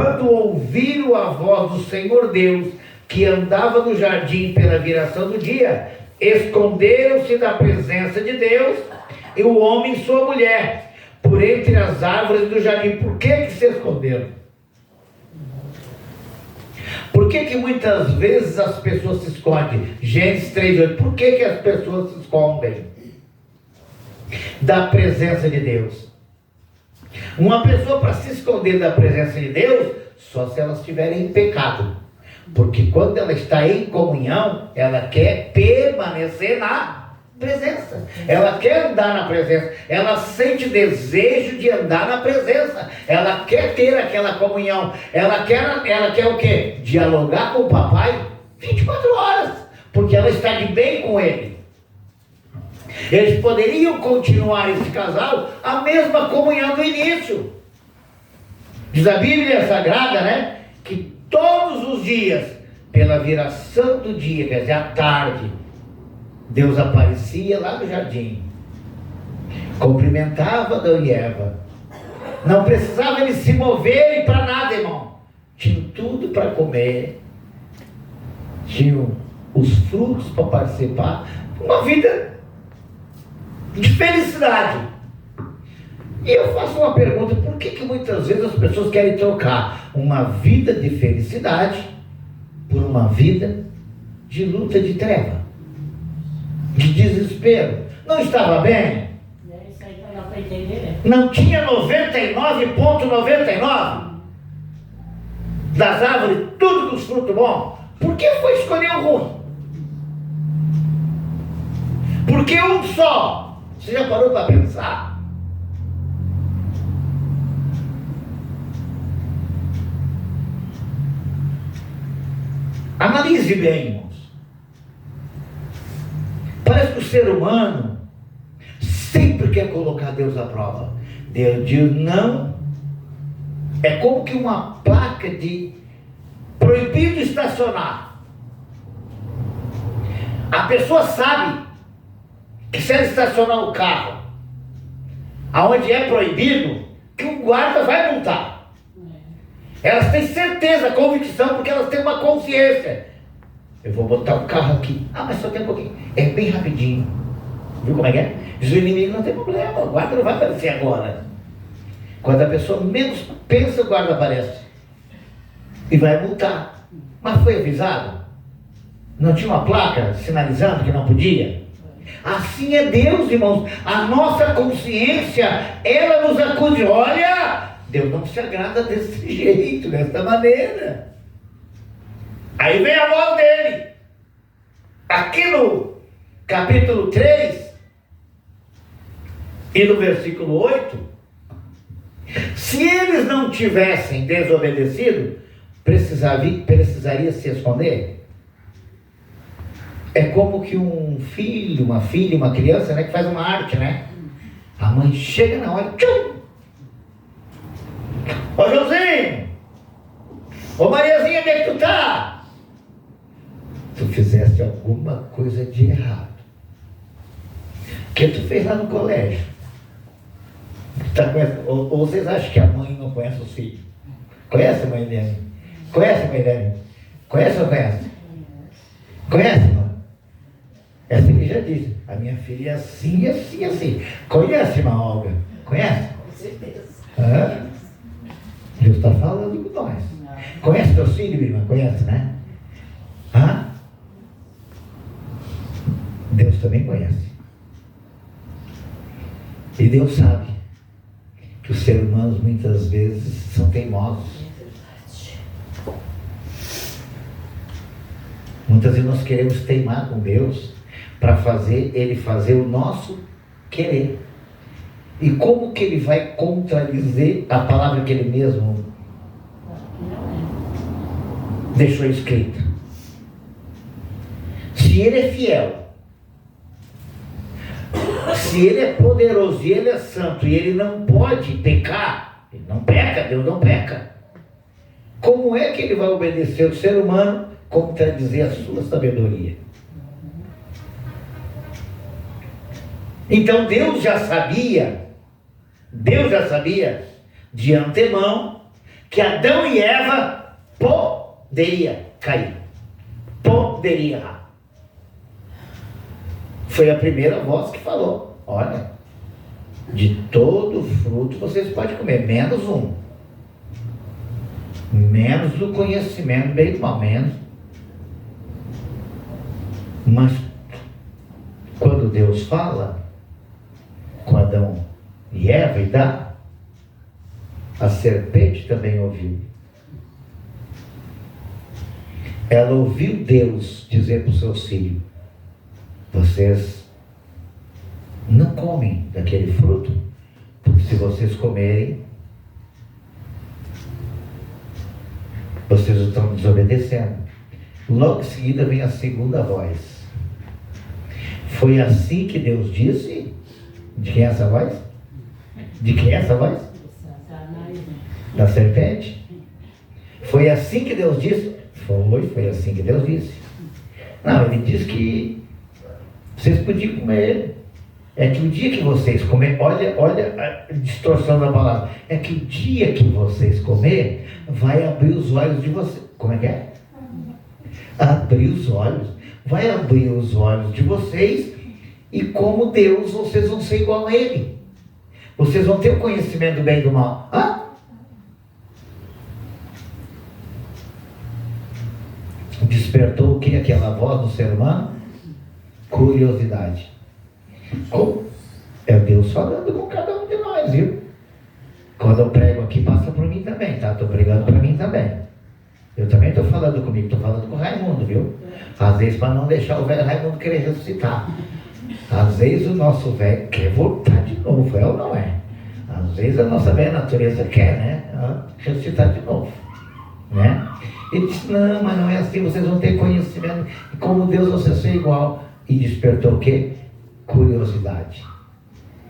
quando ouviram a voz do Senhor Deus, que andava no jardim pela viração do dia, esconderam-se da presença de Deus, e o homem e sua mulher, por entre as árvores do jardim. Por que se esconderam? Por que muitas vezes as pessoas se escondem? Gênesis 3:8. Por que as pessoas se escondem da presença de Deus? Uma pessoa, para se esconder da presença de Deus, só se ela estiver em pecado. Porque quando ela está em comunhão, ela quer permanecer na presença. Ela quer andar na presença. Ela sente desejo de andar na presença. Ela quer ter aquela comunhão. Ela quer o quê? Dialogar com o papai 24 horas. Porque ela está de bem com ele. Eles poderiam continuar, esse casal, a mesma comunhão do início. Diz a Bíblia Sagrada, né? Que todos os dias, pela viração do dia, quer dizer, à tarde, Deus aparecia lá no jardim, cumprimentava Adão e Eva. Não precisava eles se moverem para nada, irmão. Tinham tudo para comer, tinham os frutos para participar. Uma vida de felicidade. E eu faço uma pergunta: por que muitas vezes as pessoas querem trocar uma vida de felicidade por uma vida de luta, de treva, de desespero? Não estava bem? Isso aí não dá para entender. Não tinha 99,99 das árvores, tudo dos frutos bons? Por que foi escolher o ruim? Por que um só? Você já parou para pensar? Analise bem, irmãos. Parece que o ser humano sempre quer colocar Deus à prova. Deus diz não. É como que uma placa de proibido estacionar. A pessoa sabe que se ela estacionar o carro aonde é proibido, que o guarda vai multar. Elas têm certeza, convicção, porque elas têm uma consciência. Eu vou botar o carro aqui. Ah, mas só tem um pouquinho. É bem rapidinho. Viu como é que é? Diz o inimigo: não tem problema, o guarda não vai aparecer agora. Quando a pessoa menos pensa, o guarda aparece e vai multar. Mas foi avisado? Não tinha uma placa sinalizando que não podia? Assim é Deus, irmãos. A nossa consciência, ela nos acude. Olha, Deus não se agrada desse jeito, dessa maneira. Aí vem a voz dele. Aqui no capítulo 3 e no versículo 8, se eles não tivessem desobedecido, precisaria se esconder. É como que um filho, uma filha, uma criança, né, que faz uma arte, né? A mãe chega na hora, tchum! Ô Joãozinho! Ô Mariazinha, onde é que tu tá? Tu fizeste alguma coisa de errado. O que tu fez lá no colégio? Ou vocês acham que a mãe não conhece os filhos? Conhece a mãe dele? Conhece a mãe dele? Conhece ou não conhece? Conhece, não? Essa que já disse: a minha filha é assim, assim, assim. Conhece, irmã Olga? Conhece? Com certeza. Deus está falando com nós. Conhece teu filho, minha irmã? Conhece, né? Deus também conhece. E Deus sabe que os seres humanos muitas vezes são teimosos. Muitas vezes nós queremos teimar com Deus para fazer Ele fazer o nosso querer. E como que Ele vai contradizer a palavra que Ele mesmo deixou escrita? Se Ele é fiel, se Ele é poderoso e Ele é santo e Ele não pode pecar, Ele não peca, Deus não peca, como é que Ele vai obedecer o ser humano, contradizer a sua sabedoria? Então Deus já sabia de antemão que Adão e Eva poderia cair. Poderia errar. Foi a primeira voz que falou: olha, de todo fruto vocês podem comer, menos um. Menos do conhecimento bem do mal, menos. Mas quando Deus fala com Adão e Eva e dá, a serpente também ouviu. Ela ouviu Deus dizer para os seus filhos: vocês não comem daquele fruto, porque se vocês comerem, vocês estão desobedecendo. Logo em seguida vem a segunda voz. Foi assim que Deus disse? De quem é essa voz? De quem é essa voz? Da serpente? Foi assim que Deus disse? Foi assim que Deus disse. Não, ele disse que vocês podiam comer ele. É que o dia que vocês comerem, olha a distorção da palavra. É que o dia que vocês comer, vai abrir os olhos de vocês. Como é que é? Abrir os olhos. Vai abrir os olhos de vocês, e como Deus, vocês vão ser igual a Ele. Vocês vão ter o conhecimento do bem e do mal. Despertou o que aquela voz no ser humano? Curiosidade. É Deus falando com cada um de nós, viu? Quando eu prego aqui, passa por mim também, tá? Estou pregando para mim também. Eu também estou falando comigo, estou falando com o Raimundo, viu? Às vezes para não deixar o velho Raimundo querer ressuscitar. Às vezes o nosso velho quer voltar de novo, é ou não é? Às vezes a nossa velha natureza quer, né? Ressuscitar de novo, né? Ele disse: não, mas não é assim, vocês vão ter conhecimento, e como Deus você ser igual. E despertou o quê? Curiosidade.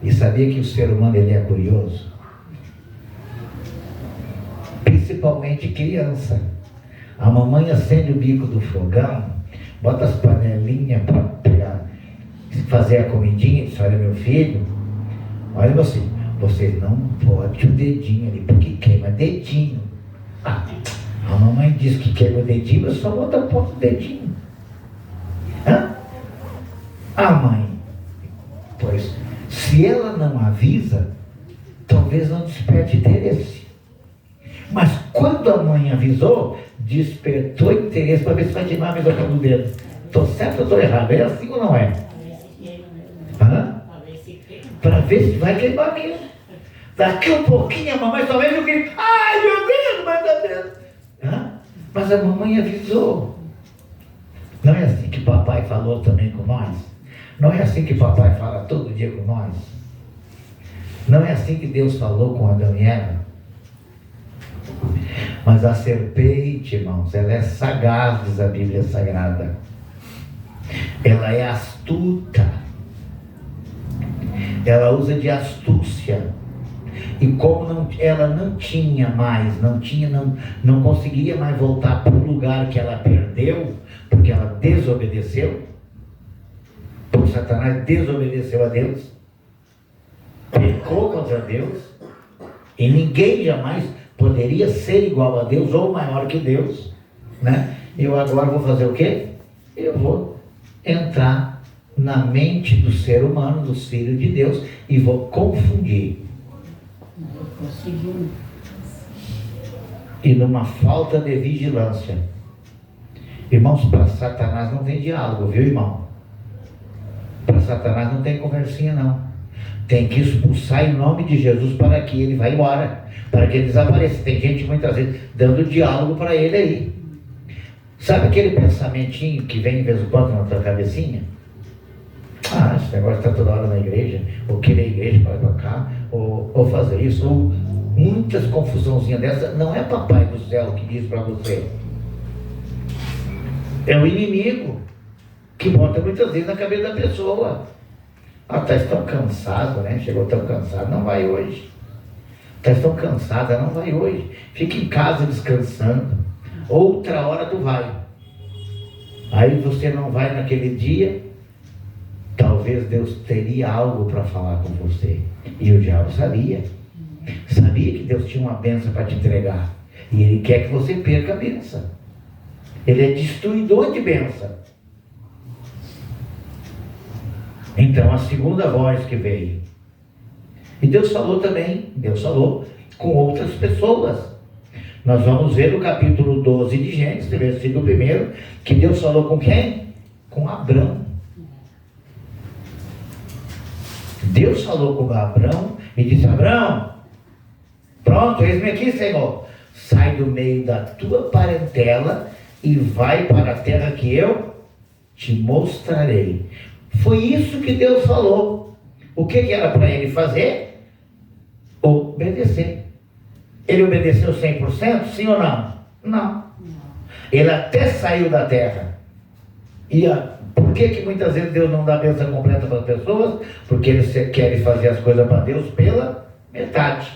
E sabia que o ser humano, ele é curioso? Principalmente criança. A mamãe acende o bico do fogão, bota as panelinhas para pegar, fazer a comidinha, diz: olha, meu filho, olha você não pode o dedinho ali, porque queima dedinho. A mamãe diz que queima o dedinho, mas só bota um pouco do dedinho. A mãe, pois, se ela não avisa, talvez não desperte interesse. Mas quando a mãe avisou, despertou interesse para ver se vai queimar a mesma coisa do dedo. Estou certo ou estou errado? É assim ou não é? Para ver se vai queimar mesmo. Daqui a pouquinho a mamãe só veio o grito: ai meu Deus, mas tá vendo? Mas a mamãe avisou. Não é assim que papai falou também com nós? Não é assim que papai fala todo dia com nós? Não é assim que Deus falou com Adão e Eva? Mas a serpente, irmãos, ela é sagaz, diz a Bíblia Sagrada. Ela é astuta. Ela usa de astúcia. E como ela não tinha mais, não conseguiria mais voltar para o lugar que ela perdeu, porque ela desobedeceu, porque Satanás desobedeceu a Deus, pecou contra Deus, e ninguém jamais poderia ser igual a Deus ou maior que Deus, né? Eu agora vou fazer o quê? Eu vou entrar na mente do ser humano, dos filhos de Deus, e vou confundir. E numa falta de vigilância. Irmãos, para Satanás não tem diálogo, viu, irmão? Para Satanás não tem conversinha, não. Tem que expulsar em nome de Jesus para que ele vá embora, para que ele desapareça. Tem gente muitas vezes dando diálogo para ele aí. Sabe aquele pensamentinho que vem de vez em quando na tua cabecinha? Esse negócio está toda hora na igreja, ou querer a igreja para ir para cá, ou fazer isso, ou muitas confusãozinhas dessa. Não é papai do céu que diz para você. É o inimigo que bota muitas vezes na cabeça da pessoa. Estás tão cansado, né? Chegou tão cansado, não vai hoje. Estás tão cansada, não vai hoje. Fica em casa descansando. Outra hora tu vai. Aí você não vai naquele dia. Talvez Deus teria algo para falar com você. E o diabo sabia. Sabia que Deus tinha uma bênção para te entregar. E ele quer que você perca a bênção. Ele é destruidor de bênção. Então a segunda voz que veio. E Deus falou também, Deus falou com outras pessoas. Nós vamos ver no capítulo 12 de Gênesis, versículo 1, que Deus falou com quem? Com Abrão. Deus falou com Abrão e disse: Abrão, pronto, eis-me aqui, Senhor. Sai do meio da tua parentela e vai para a terra que eu te mostrarei. Foi isso que Deus falou. O que era para ele fazer? Obedecer. Ele obedeceu 100%? Sim ou não? Não. Ele até saiu da terra. Por que muitas vezes Deus não dá a bênção completa para as pessoas? Porque eles querem fazer as coisas para Deus pela metade.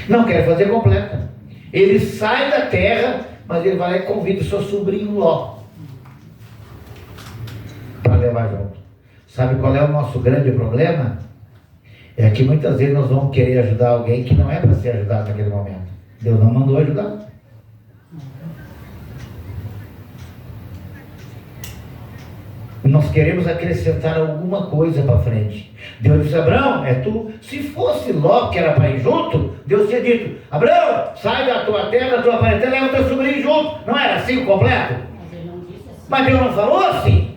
Não quer fazer completa. Ele sai da terra, mas ele vai lá e convida o seu sobrinho Ló para levar junto. Sabe qual é o nosso grande problema? É que muitas vezes nós vamos querer ajudar alguém que não é para ser ajudado naquele momento. Deus não mandou ajudar. Nós queremos acrescentar alguma coisa para frente. Deus disse: Abrão, é tu. Se fosse Ló que era para ir junto, Deus tinha dito: Abrão, sai da tua terra, da tua parentela, leva o teu sobrinho junto. Não era assim o completo? Mas ele não disse assim. Mas Deus não falou assim.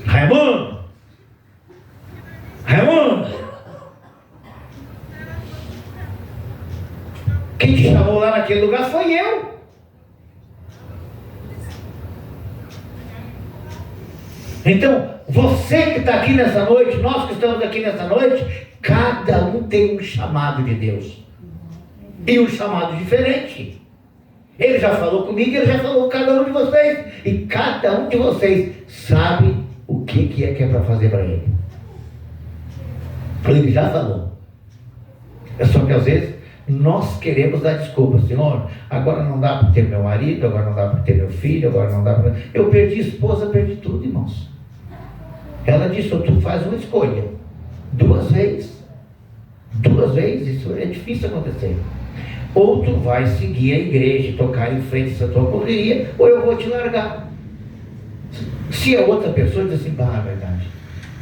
Raimundo, quem te chamou lá naquele lugar foi eu. Então, você que está aqui nessa noite, nós que estamos aqui nessa noite, cada um tem um chamado de Deus. E um chamado diferente. Ele já falou comigo, ele já falou com cada um de vocês. E cada um de vocês sabe o que é para fazer para ele. Ele já falou. É só que às vezes nós queremos dar desculpa. Senhor, agora não dá para ter meu marido, agora não dá para ter meu filho, agora não dá para... Eu perdi esposa, perdi tudo, irmãos. Ela disse: tu faz uma escolha. 2 vezes. 2 vezes, isso é difícil acontecer. Ou tu vai seguir a igreja e tocar em frente essa tua correria, ou eu vou te largar. Se a outra pessoa diz assim: é verdade,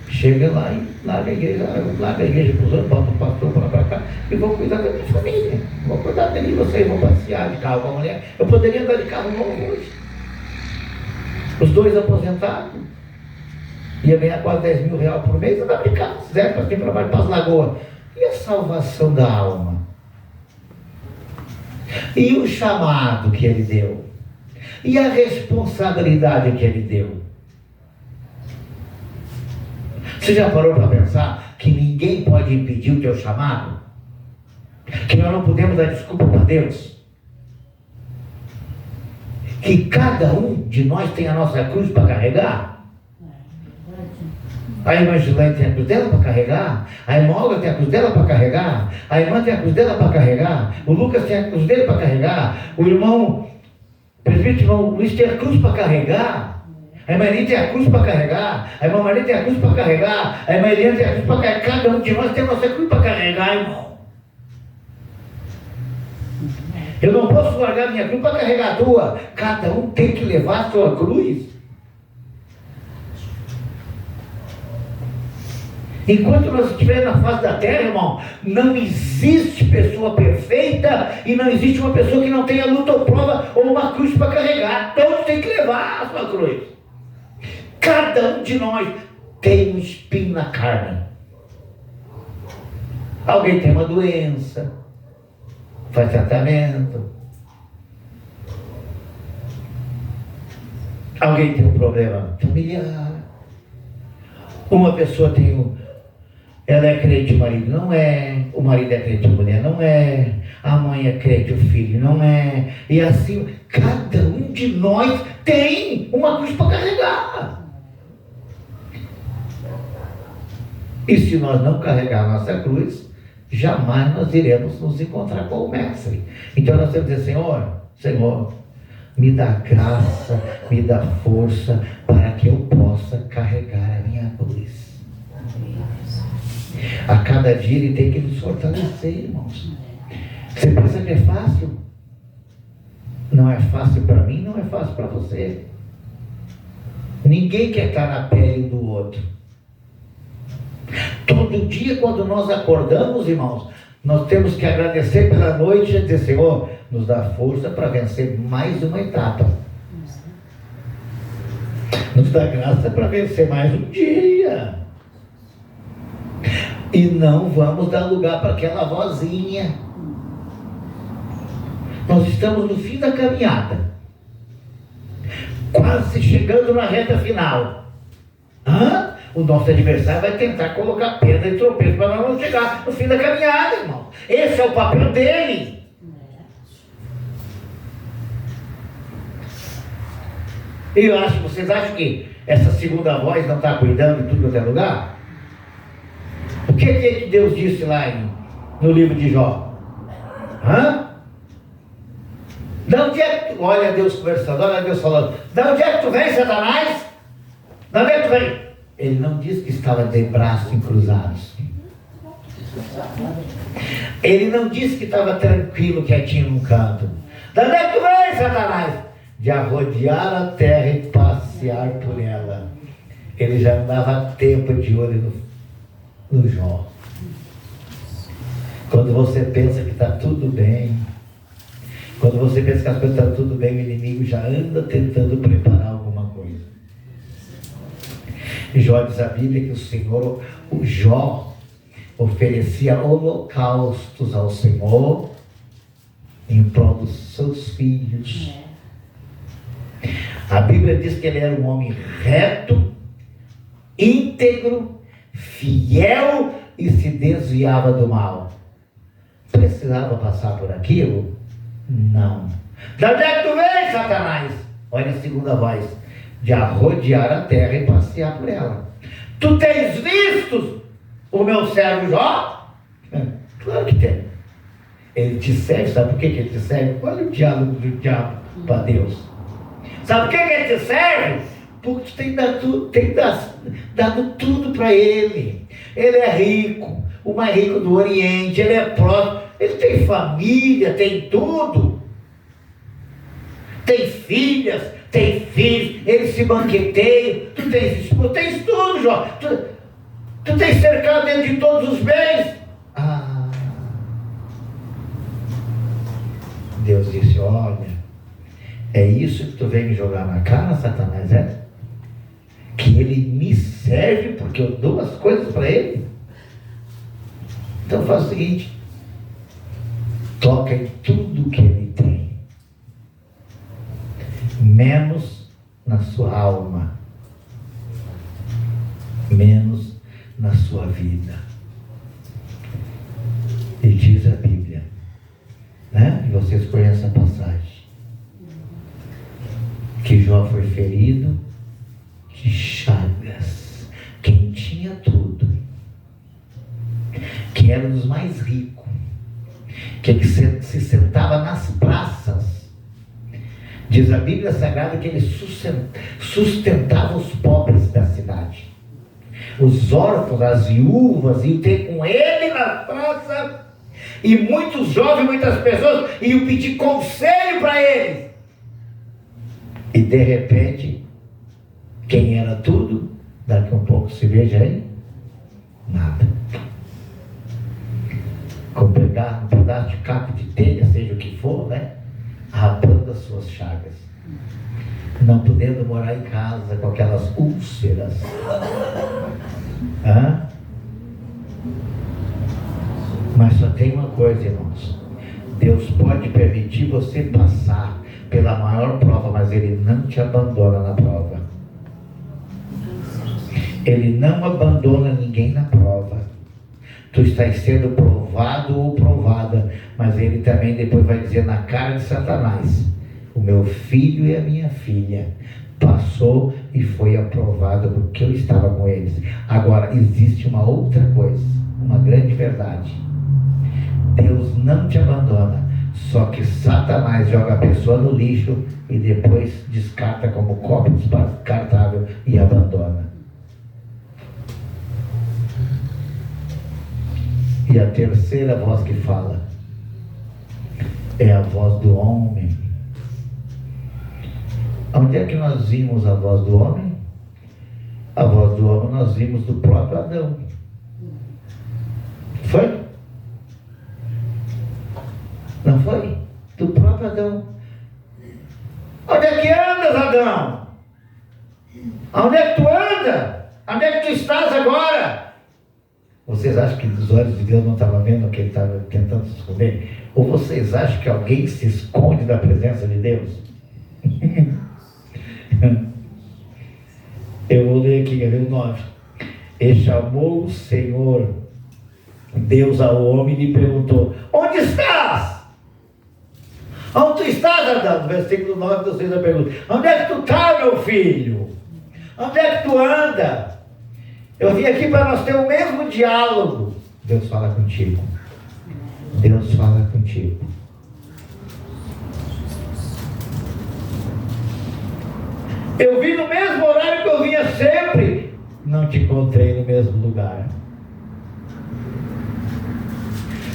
chega lá e larga a igreja, larga a igreja para os outros, bota o pastor para cá, e vou cuidar da minha família, vou cuidar de vocês, vou passear de carro com a mulher. Eu poderia andar de carro novo hoje. Os 2 aposentados, ia ganhar quase 10 mil reais por mês, andar de carro, zero para cima, para baixo, para as lagoas. E a salvação da alma? E o chamado que ele deu? E a responsabilidade que ele deu? Você já parou para pensar que ninguém pode impedir o teu chamado? Que nós não podemos dar desculpa para Deus? Que cada um de nós tem a nossa cruz para carregar? A irmã Gilene tem a cruz dela para carregar, a irmã Olga tem a cruz dela para carregar, a irmã tem a cruz dela para carregar, o Lucas tem a cruz dele para carregar, o irmão, presbítero irmão Luiz tem a cruz para carregar, a irmã Eli tem a cruz para carregar, a irmã Maria tem a cruz para carregar, a irmã Eliane tem a cruz para carregar. Cada um de nós tem a nossa cruz para carregar, irmão. Eu não posso largar minha cruz para carregar a tua. Cada um tem que levar a sua cruz. Enquanto nós estivermos na face da terra, irmão, não existe pessoa perfeita e não existe uma pessoa que não tenha luta ou prova ou uma cruz para carregar. Todos têm que levar a sua cruz. Cada um de nós tem um espinho na carne. Alguém tem uma doença, faz tratamento. Alguém tem um problema familiar. Uma pessoa tem ela é crente, o marido não é. O marido é crente, a mulher não é. A mãe é crente, o filho não é. E assim, cada um de nós tem uma cruz para carregar. E se nós não carregar a nossa cruz, jamais nós iremos nos encontrar com o Mestre. Então nós temos que dizer: Senhor, me dá graça, me dá força para que eu possa carregar a minha cruz. A cada dia Ele tem que nos fortalecer, irmãos. Você pensa que é fácil? Não é fácil para mim, não é fácil para você. Ninguém quer estar na pele do outro. Todo dia, quando nós acordamos, irmãos, nós temos que agradecer pela noite e dizer: Senhor, nos dá força para vencer mais uma etapa. Nos dá graça para vencer mais um dia. E não vamos dar lugar para aquela vozinha. Nós estamos no fim da caminhada, quase chegando na reta final. O nosso adversário vai tentar colocar pedra e tropeço para nós não chegar no fim da caminhada, irmão. Esse é o papel dele. E vocês acham que essa segunda voz não está cuidando de tudo quanto é lugar? O que é que Deus disse lá no livro de Jó? De onde é que tu... Olha Deus conversando, olha Deus falando. De onde é que tu vem, Satanás? De onde é que tu vem? Ele não disse que estava de braços cruzados. Ele não disse que estava tranquilo, quietinho num canto. De onde é que tu vem, Satanás? De arrodear a terra e passear por ela. Ele já não dava tempo de olho no Jó. Quando você pensa que está tudo bem, quando você pensa que as coisas estão tudo bem, o inimigo já anda tentando preparar alguma coisa. Jó diz a Bíblia que o Jó oferecia holocaustos ao Senhor em prol dos seus filhos. A Bíblia diz que ele era um homem reto, íntegro, fiel e se desviava do mal. Precisava passar por aquilo? Não. De onde é que tu vem, Satanás? Olha a segunda voz. De arrodear a terra e passear por ela. Tu tens visto o meu servo Jó? Claro que tem. Ele te serve, sabe por que ele te serve? Olha o diálogo do diabo para Deus. Sabe por que ele te serve? Porque tu tem dado tudo para ele. Ele é rico, o mais rico do Oriente, ele é próximo, ele tem família, tem tudo. Tem filhas, tem filhos, ele se banqueteia, tu tens esposa, tens tudo, Jó. Tu tens cercado dentro de todos os bens. Deus disse: olha, é isso que tu vem me jogar na cara, Satanás, é? Que ele me serve porque eu dou as coisas para ele? Então faz o seguinte: toca em tudo que ele tem, menos na sua alma, menos na sua vida. E diz a Bíblia, né? E vocês conhecem a passagem, que Jó foi ferido de chagas. Quem tinha tudo, que era um dos mais ricos, que se sentava nas praças, diz a Bíblia Sagrada que ele sustentava os pobres da cidade, os órfãos, as viúvas, iam ter com ele na praça, e muitos jovens, muitas pessoas iam pedir conselho para ele. E de repente, quem era tudo, daqui a um pouco se veja aí, nada. Com um pedaço de caco de telha, seja o que for, né? Rapando as suas chagas. Não podendo morar em casa com aquelas úlceras. Mas só tem uma coisa, irmãos. Deus pode permitir você passar pela maior prova, mas Ele não te abandona na prova. Ele não abandona ninguém na prova. Tu estás sendo provado ou provada, mas Ele também depois vai dizer na cara de Satanás: o meu filho e a minha filha passou e foi aprovado porque eu estava com eles. Agora, existe uma outra coisa, uma grande verdade: Deus não te abandona, só que Satanás joga a pessoa no lixo e depois descarta como copo descartável e abandona. E a terceira voz que fala é a voz do homem. Onde é que nós vimos a voz do homem? A voz do homem nós vimos do próprio Adão. Foi? Não foi? Do próprio Adão. Onde é que andas, Adão? Onde é que tu anda? Onde é que tu estás agora? Vocês acham que os olhos de Deus não estavam vendo o que ele estava tentando se esconder? Ou vocês acham que alguém se esconde da presença de Deus? Eu vou ler aqui, quer ver o 9. E chamou o Senhor Deus ao homem e lhe perguntou: onde estás? Onde tu estás, Adão? No versículo 9 Deus fez a pergunta: onde é que tu está, meu filho? Onde é que tu anda? Eu vim aqui para nós ter o mesmo diálogo. Deus fala contigo. Deus fala contigo. Eu vim no mesmo horário que eu vinha sempre. Não te encontrei no mesmo lugar.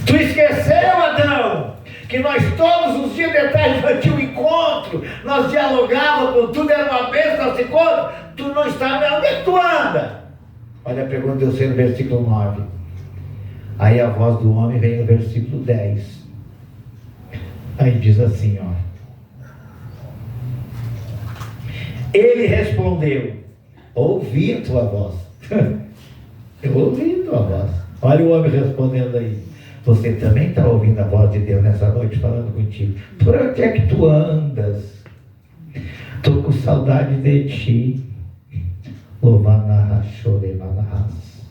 Tu esqueceu, Adão, que nós todos os dias de tarde nós tínhamos um encontro, nós dialogávamos, tudo era uma bênção, nosso encontro. Tu não está, onde é que tu anda? Olha a pergunta de você no versículo 9. Aí a voz do homem vem no versículo 10. Aí diz assim, ó. Ele respondeu: ouvi a tua voz. Eu ouvi a tua voz. Olha o homem respondendo aí. Você também está ouvindo a voz de Deus nessa noite falando contigo. Por onde é que tu andas? Estou com saudade de ti. Louvana, choremanás.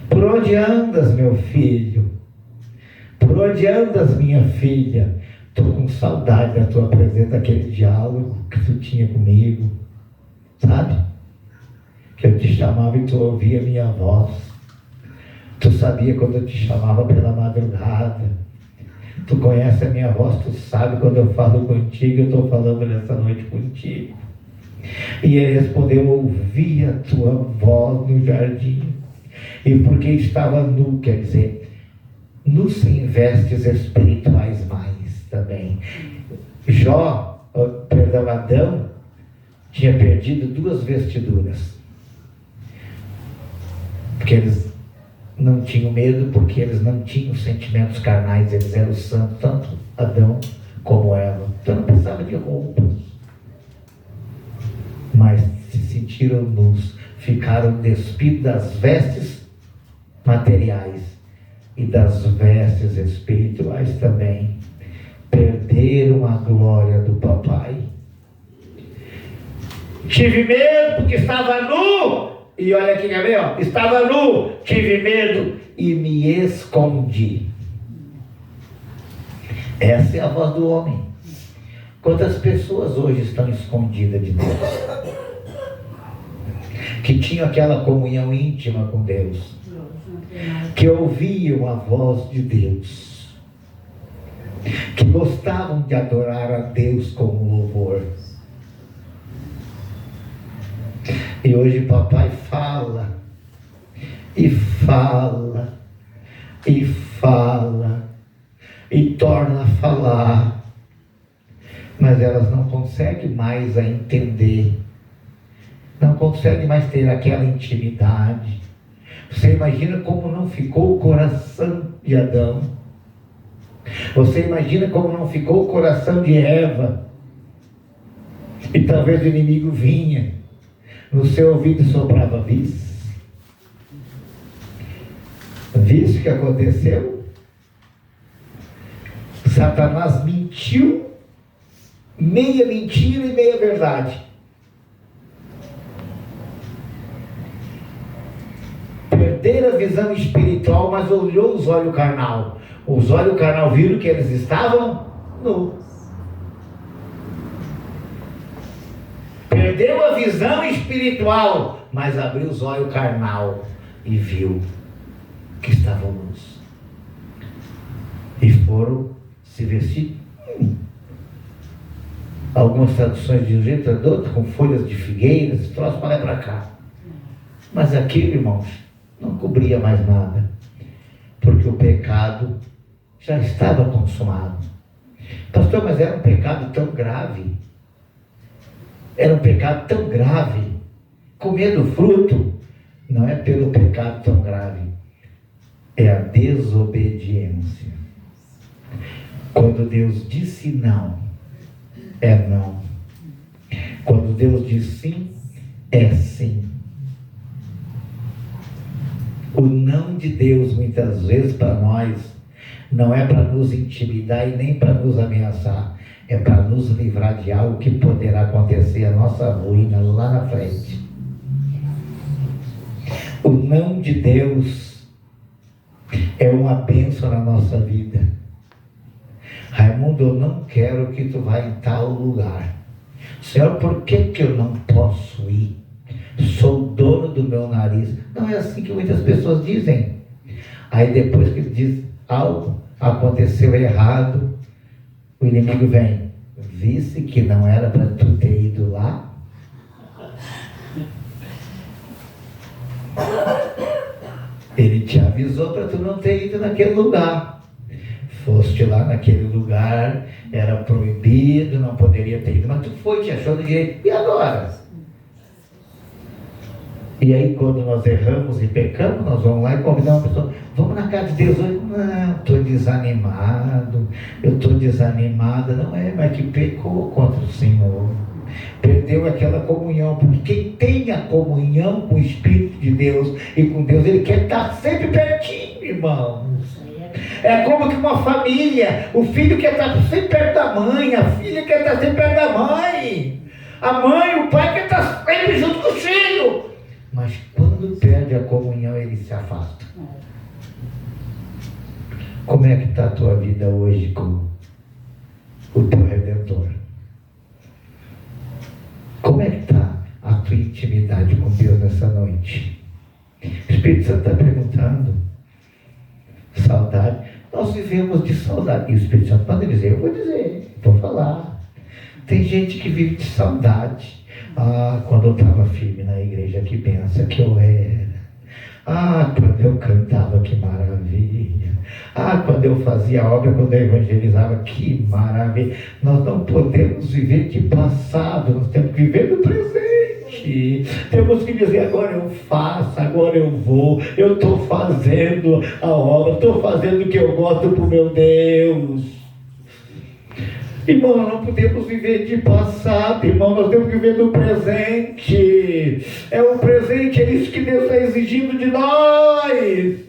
Por onde andas, meu filho? Por onde andas, minha filha? Estou com saudade da tua presença, daquele diálogo que tu tinha comigo. Sabe? Que eu te chamava e tu ouvia a minha voz. Tu sabia quando eu te chamava pela madrugada. Tu conhece a minha voz, tu sabe quando eu falo contigo, eu estou falando nessa noite contigo. E ele respondeu: ouvi a tua voz no jardim. E porque estava nu, quer dizer, nu sem vestes espirituais mais também. Adão tinha perdido 2 vestiduras. Porque eles não tinham medo, porque eles não tinham sentimentos carnais, eles eram santos, tanto Adão como Eva. Então não precisava de roupas. Mas se sentiram nus, ficaram despidos das vestes materiais e das vestes espirituais também. Perderam a glória do papai. Tive medo porque estava nu. E olha aqui, quer ver? Ó, estava nu, tive medo e me escondi. Essa é a voz do homem. Quantas pessoas hoje estão escondidas de Deus? Que tinham aquela comunhão íntima com Deus, que ouviam a voz de Deus, que gostavam de adorar a Deus com louvor. E hoje papai fala, e fala, e fala, e torna a falar, mas elas não conseguem mais a entender, não conseguem mais ter aquela intimidade. Você imagina como não ficou o coração de Adão, você imagina como não ficou o coração de Eva, e talvez o inimigo vinha no seu ouvido e soprava: viste o que aconteceu? Satanás mentiu, meia mentira e meia verdade. Perderam a visão espiritual, mas olhou os olhos carnal. Os olhos carnal viram que eles estavam nus. Perdeu a visão espiritual, mas abriu os olhos carnal e viu que estavam nus. E foram se vestir. Algumas traduções de um jeito ou do outro, com folhas de figueiras, troço para lá e para cá. Mas aquilo, irmãos, não cobria mais nada. porque o pecado já estava consumado. Pastor, mas era um pecado tão grave. Era um pecado tão grave. Comer do fruto não é pelo pecado tão grave. É a desobediência. Quando Deus disse não, é não. Quando Deus diz sim, é sim. O não de Deus, muitas vezes, para nós, não é para nos intimidar e nem para nos ameaçar. É para nos livrar de algo que poderá acontecer, a nossa ruína lá na frente. O não de Deus é uma bênção na nossa vida. Raimundo, eu não quero que tu vá em tal lugar. Senhor, por que eu não posso ir? Sou dono do meu nariz. Não é assim que muitas pessoas dizem. Aí depois que diz algo aconteceu errado, o inimigo vem. Visse que não era para tu ter ido lá? Ele te avisou para tu não ter ido naquele lugar. Foste lá naquele lugar, era proibido, não poderia ter ido, mas tu foi, te achou do direito. E agora? E aí quando nós erramos e pecamos, nós vamos lá e convidamos uma pessoa, vamos na casa de Deus hoje? Não, estou desanimado, eu estou desanimada. Não é, mas que pecou contra o Senhor. Perdeu aquela comunhão, porque quem tem a comunhão com o Espírito de Deus e com Deus, ele quer estar sempre pertinho, irmãos. É como que uma família, o filho quer estar sempre perto da mãe, a filha quer estar sempre perto da mãe, a mãe, o pai quer estar sempre junto com o filho. Mas quando perde a comunhão, ele se afasta. Como é que está a tua vida hoje com o teu Redentor? Como é que está a tua intimidade com Deus nessa noite? O Espírito Santo está perguntando. Saudade. Nós vivemos de saudade. E o Espírito Santo pode dizer, eu vou falar. Tem gente que vive de saudade. Ah, quando eu estava firme na igreja, que benção que eu era. Ah, quando eu cantava, que maravilha. Ah, quando eu fazia a obra, quando eu evangelizava, que maravilha. Nós não podemos viver de passado, nós temos que viver do presente. Temos que dizer, agora eu faço, agora eu vou, eu estou fazendo a obra, estou fazendo o que eu gosto para o meu Deus. Irmão, nós não podemos viver de passado, irmão, nós temos que viver do presente. É o presente, é isso que Deus está exigindo de nós.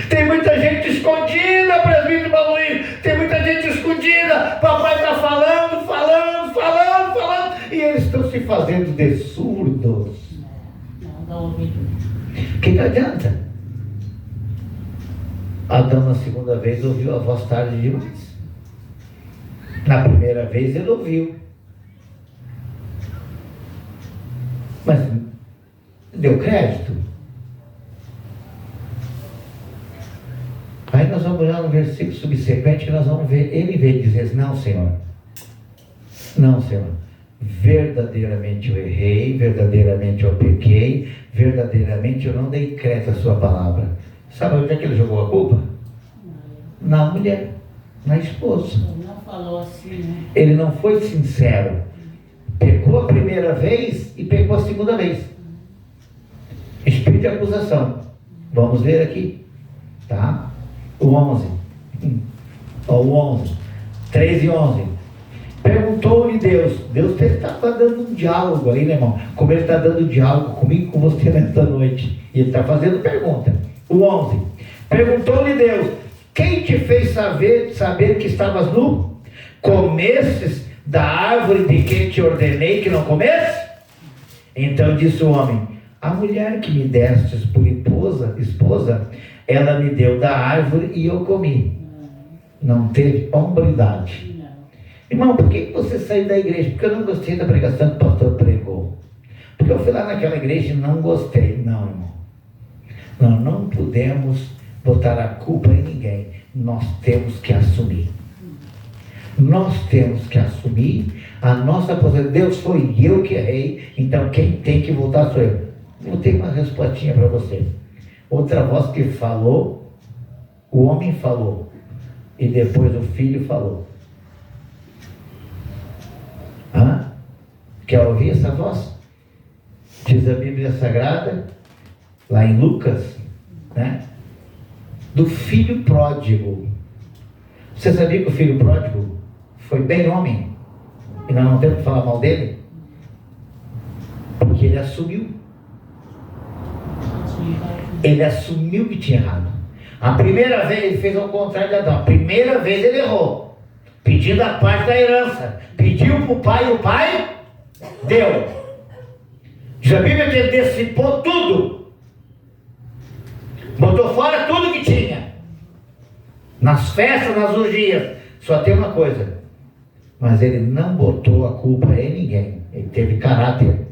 Tem muita gente escondida, presbítero Baluí, tem muita gente escondida, papai está falando, e eles estão se fazendo de surdos. Não dá ouvido. O que adianta? Adão na segunda vez ouviu a voz tarde demais. Na primeira vez ele ouviu, mas deu crédito. Aí nós vamos olhar no versículo subsequente, nós vamos ver, ele veio dizer assim, não Senhor, verdadeiramente eu errei, verdadeiramente eu pequei, verdadeiramente eu não dei crédito à sua palavra. Sabe onde é que ele jogou a culpa? Na mulher, na esposa. Falou assim, né? Ele não foi sincero. Pecou a primeira vez e pecou a segunda vez. Espírito de acusação. Vamos ver aqui. Tá? O 11. O 11. 3 e 11. Perguntou-lhe Deus. Deus estava dando um diálogo aí, né, irmão? Como ele está dando diálogo comigo e com você nesta noite. E ele está fazendo pergunta. O 11. Perguntou-lhe Deus. Quem te fez saber que estavas nu? Comesses da árvore de que te ordenei que não comesse? Então disse o homem, a mulher que me destes por esposa, ela me deu da árvore e eu comi. Não teve hombridade. Irmão, por que você saiu da igreja? Porque eu não gostei da pregação que o pastor pregou. Porque eu fui lá naquela igreja e não gostei. Não, irmão. Nós não podemos botar a culpa em ninguém. Nós temos que assumir. Nós temos que assumir a nossa posição. Deus, foi eu que errei, então quem tem que voltar sou eu. Eu tenho uma respostinha para você. outra voz que falou, o homem falou, e depois o filho falou. Quer ouvir essa voz? Diz a Bíblia Sagrada, lá em Lucas, né? Do filho pródigo. Você sabia que o filho pródigo foi bem homem? E nós não temos que falar mal dele? Porque ele assumiu. Ele assumiu que tinha errado. A primeira vez ele fez ao contrário de Adão. A primeira vez ele errou, pedindo a parte da herança. Pediu para o pai e o pai deu. Diz a Bíblia que ele dissipou tudo. Botou fora tudo que tinha. Nas festas, nas orgias. Só tem uma coisa. Mas ele não botou a culpa em ninguém. Ele teve caráter.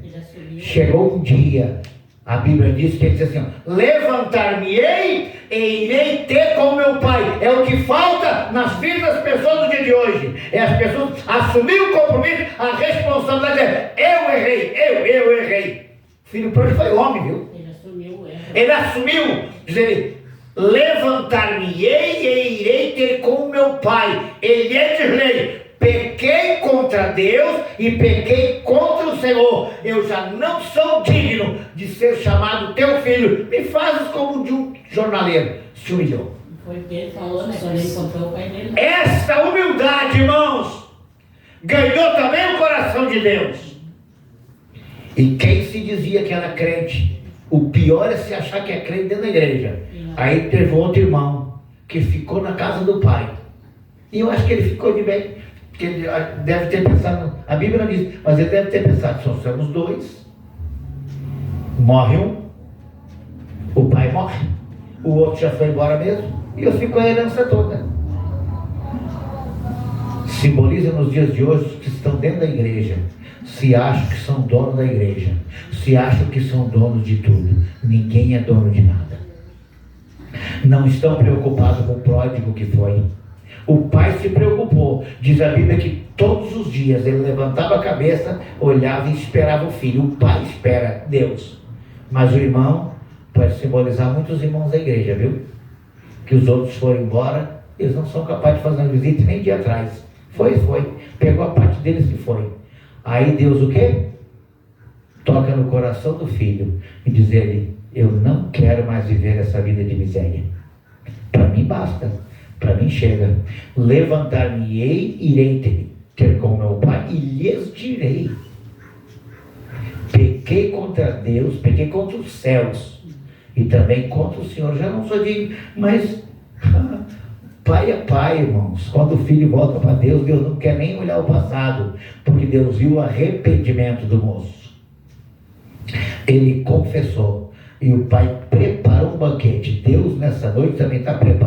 Chegou um dia, a Bíblia diz que ele disse assim: levantar-me-ei e irei ter com meu pai. É o que falta nas vidas das pessoas do dia de hoje. É as pessoas assumir o compromisso, a responsabilidade. Eu errei, eu errei. O filho pródigo foi homem, viu? Ele assumiu o erro. Ele assumiu, diz ele: levantar-me-ei e irei ter com meu pai. Ele é de lei. Pequei contra Deus e pequei contra o Senhor. Eu já não sou digno de ser chamado teu filho. Me fazes como de um jornaleiro. Se humilhou. Foi o que ele falou, né? Quando ele encontrou o pai dele. Esta humildade, irmãos, ganhou também o coração de Deus. E quem se dizia que era crente, o pior é se achar que é crente dentro da igreja. Aí teve outro irmão que ficou na casa do pai. E eu acho que ele ficou de bem. Porque ele deve ter pensado, a Bíblia não diz, mas ele deve ter pensado: só somos dois, morre um, o pai morre, o outro já foi embora mesmo, e eu fico com a herança toda. Simboliza nos dias de hoje os que estão dentro da igreja, se acham que são donos da igreja, se acham que são donos de tudo. Ninguém é dono de nada. Não estão preocupados com o pródigo que foi. O pai se preocupou. Diz a Bíblia que todos os dias ele levantava a cabeça, olhava e esperava o filho. O pai espera Deus. Mas o irmão pode simbolizar muitos irmãos da igreja, viu? Que os outros foram embora, eles não são capazes de fazer uma visita nem dia atrás. Foi. Pegou a parte deles e foi. Aí Deus o quê? Toca no coração do filho e diz ele: eu não quero mais viver essa vida de miséria. Para mim basta. Para mim chega. Levantar-me-ei, irei ter com meu pai e lhes direi: pequei contra Deus, pequei contra os céus e também contra o Senhor. Já não sou digno. Mas pai é pai, irmãos. Quando o filho volta para Deus, Deus não quer nem olhar o passado, porque Deus viu o arrependimento do moço. Ele confessou e o pai preparou um banquete. Deus nessa noite também está preparando